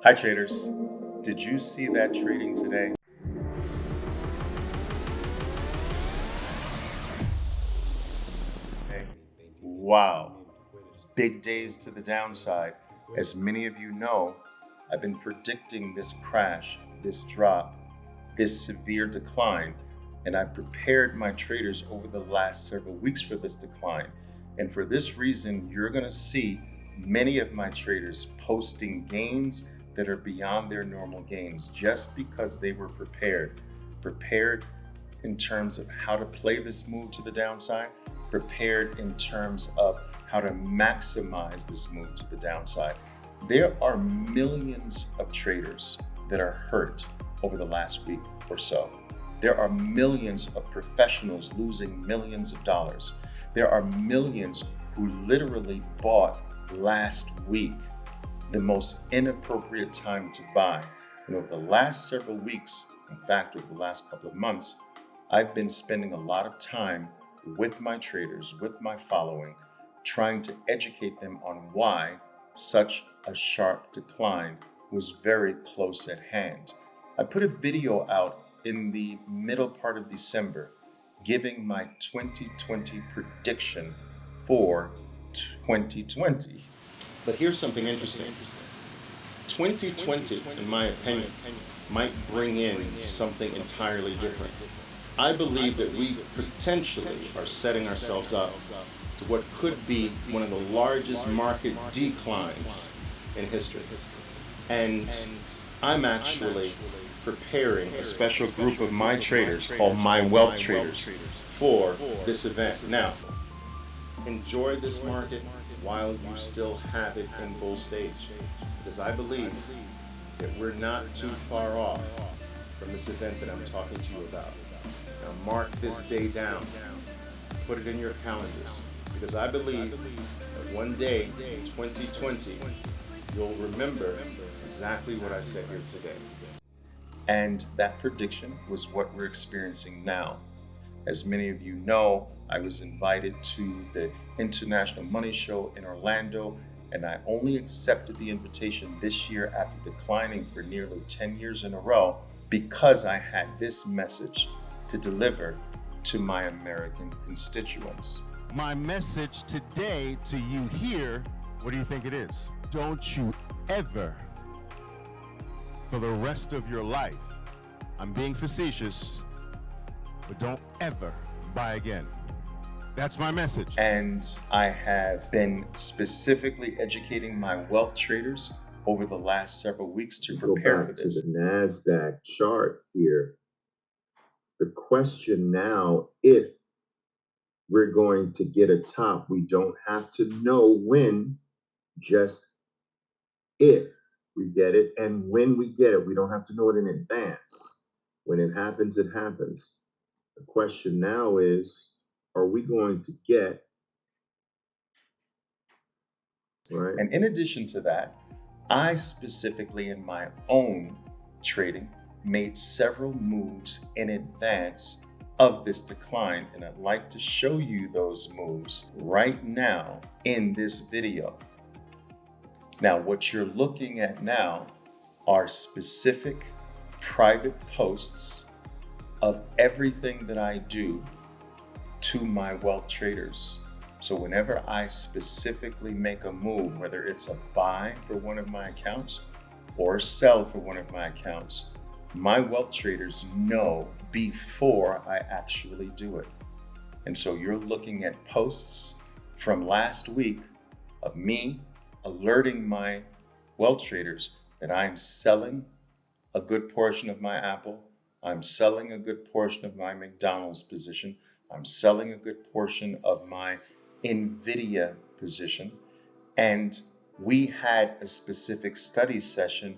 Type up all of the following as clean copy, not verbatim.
Hi traders, did you see that trading today? Wow, big days to the downside. As many of you know, I've been predicting this crash, this drop, this severe decline, and I've prepared my traders over the last several weeks for this decline. And for this reason, you're going to see many of my traders posting gains that are beyond their normal gains just because they were prepared in terms of how to play this move to the downside, prepared in terms of how to maximize this move to the downside. There are millions of traders that are hurt over the last week or so. There are millions of professionals losing millions of dollars. There are millions who literally bought last week, the most inappropriate time to buy. And over the last several weeks, in fact, over the last couple of months, I've been spending a lot of time with my traders, with my following, trying to educate them on why such a sharp decline was very close at hand. I put a video out in the middle part of December giving my 2020 prediction for 2020. But here's something interesting. 2020, in my opinion, might bring in something entirely different. I believe that we potentially are setting ourselves up to what could be one of the largest market declines in history. And I'm actually preparing a special group of my traders called my wealth traders for this event. Now, enjoy this market while you still have it in bull stage, because I believe that we're not too far off from this event that I'm talking to you about. Now mark this day down, put it in your calendars, because I believe that one day in 2020, you'll remember exactly what I said here today. And that prediction was what we're experiencing now. As many of you know, I was invited to the International Money Show in Orlando, and I only accepted the invitation this year after declining for nearly 10 years in a row because I had this message to deliver to my American constituents. My message today to you here, what do you think it is? Don't you ever, for the rest of your life, I'm being facetious, but don't ever buy again. That's my message. And I have been specifically educating my wealth traders over the last several weeks to prepare for this. Go back to the NASDAQ chart here. The question now, if we're going to get a top, we don't have to know when, just if we get it. And when we get it, we don't have to know it in advance. When it happens, it happens. The question now is, are we going to get, right? And in addition to that, I specifically in my own trading made several moves in advance of this decline, and I'd like to show you those moves right now in this video. Now, what you're looking at now are specific private posts of everything that I do to my wealth traders. So whenever I specifically make a move, whether it's a buy for one of my accounts or sell for one of my accounts, my wealth traders know before I actually do it. And so you're looking at posts from last week of me alerting my wealth traders that I'm selling a good portion of my Apple, I'm selling a good portion of my McDonald's position, I'm selling a good portion of my NVIDIA position. And we had a specific study session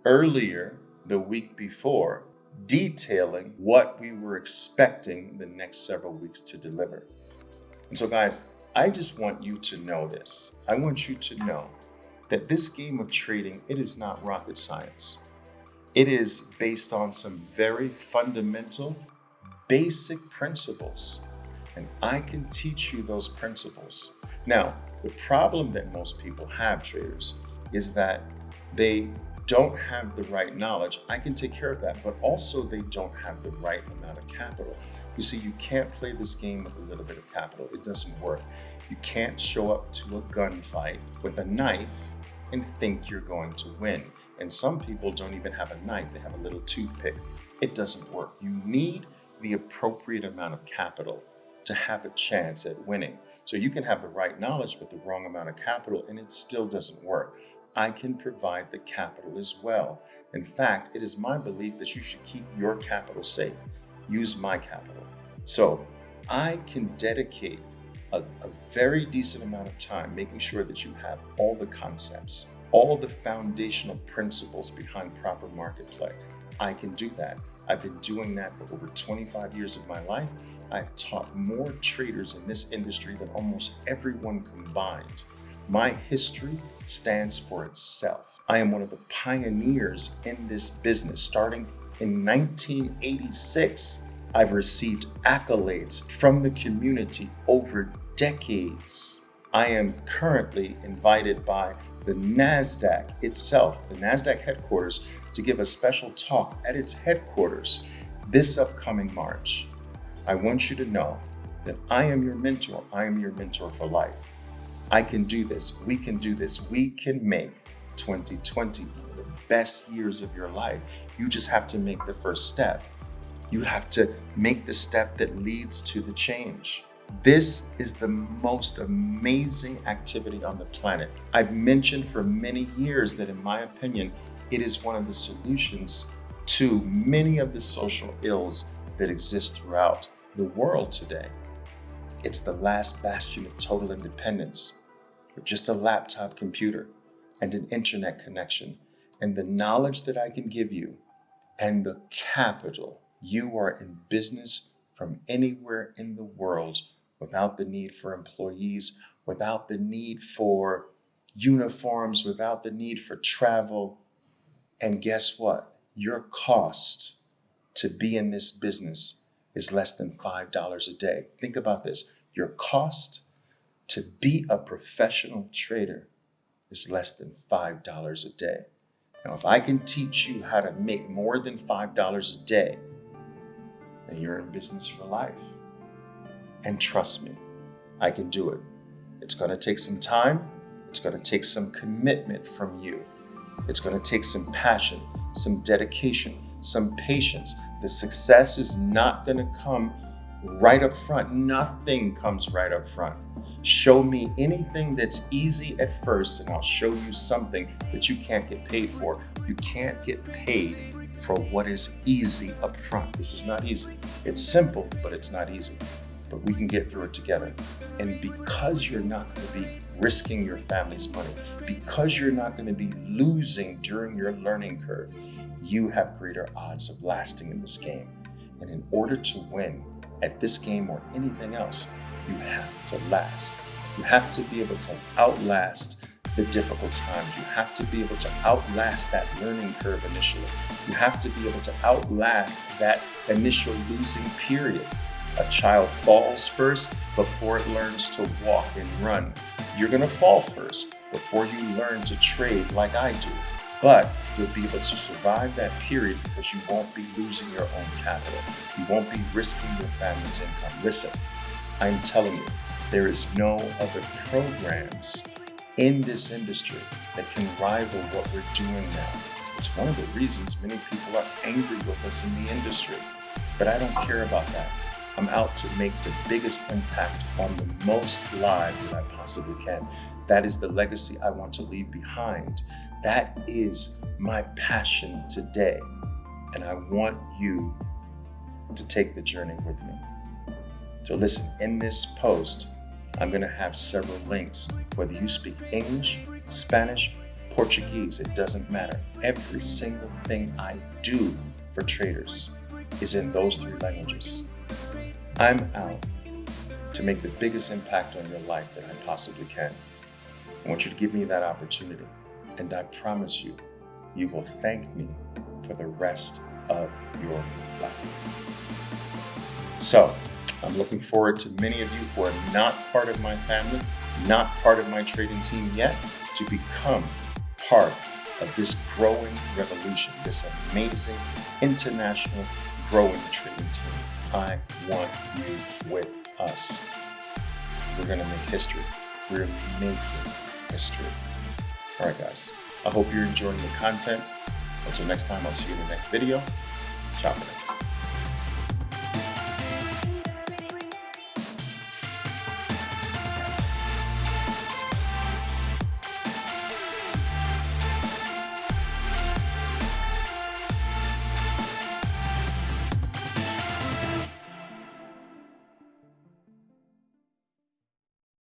earlier the week before detailing what we were expecting the next several weeks to deliver. And so guys, I just want you to know this. I want you to know that this game of trading, it is not rocket science. It is based on some very fundamental, basic principles. And I can teach you those principles. Now, the problem that most people have, traders, is that they don't have the right knowledge, I can take care of that. But also, they don't have the right amount of capital. You see, you can't play this game with a little bit of capital. It doesn't work. You can't show up to a gunfight with a knife and think you're going to win. And some people don't even have a knife, they have a little toothpick. It doesn't work. You need the appropriate amount of capital to have a chance at winning. So you can have the right knowledge but the wrong amount of capital and it still doesn't work. I can provide the capital as well. In fact, it is my belief that you should keep your capital safe. Use my capital. So I can dedicate a very decent amount of time making sure that you have all the concepts, all the foundational principles behind proper market play. I can do that. I've been doing that for over 25 years of my life. I've taught more traders in this industry than almost everyone combined. My history stands for itself. I am one of the pioneers in this business. Starting in 1986, I've received accolades from the community over decades. I am currently invited by the NASDAQ itself, the NASDAQ headquarters, to give a special talk at its headquarters this upcoming March. I want you to know that I am your mentor. I am your mentor for life. I can do this. We can do this. We can make 2020 one of the best years of your life. You just have to make the first step. You have to make the step that leads to the change. This is the most amazing activity on the planet. I've mentioned for many years that, in my opinion, it is one of the solutions to many of the social ills that exist throughout the world today. It's the last bastion of total independence, with just a laptop computer and an internet connection and the knowledge that I can give you and the capital. You are in business from anywhere in the world without the need for employees, without the need for uniforms, without the need for travel. And guess what? Your cost to be in this business is less than $5 a day. Think about this. Your cost to be a professional trader is less than $5 a day. Now, if I can teach you how to make more than $5 a day, then you're in business for life. And trust me, I can do it. It's going to take some time. It's going to take some commitment from you. It's going to take some passion, some dedication, some patience. The success is not going to come right up front. Nothing comes right up front. Show me anything that's easy at first, and I'll show you something that you can't get paid for. You can't get paid for what is easy up front. This is not easy. It's simple, but it's not easy. But we can get through it together. And because you're not going to be risking your family's money, because you're not going to be losing during your learning curve, you have greater odds of lasting in this game. And in order to win at this game or anything else, you have to last. You have to be able to outlast the difficult times. You have to be able to outlast that learning curve initially. You have to be able to outlast that initial losing period. A child falls first before it learns to walk and run. You're going to fall first before you learn to trade like I do. But you'll be able to survive that period because you won't be losing your own capital. You won't be risking your family's income. Listen, I'm telling you, there is no other programs in this industry that can rival what we're doing now. It's one of the reasons many people are angry with us in the industry. But I don't care about that. I'm out to make the biggest impact on the most lives that I possibly can. That is the legacy I want to leave behind. That is my passion today. And I want you to take the journey with me. So listen, in this post, I'm going to have several links. Whether you speak English, Spanish, Portuguese, it doesn't matter. Every single thing I do for traders is in those 3 languages. I'm out to make the biggest impact on your life that I possibly can. I want you to give me that opportunity. And I promise you, you will thank me for the rest of your life. So, I'm looking forward to many of you who are not part of my family, not part of my trading team yet, to become part of this growing revolution, this amazing international growing trading team. I want you with us. We're going to make history. We're making history. All right, guys. I hope you're enjoying the content. Until next time, I'll see you in the next video. Ciao for now.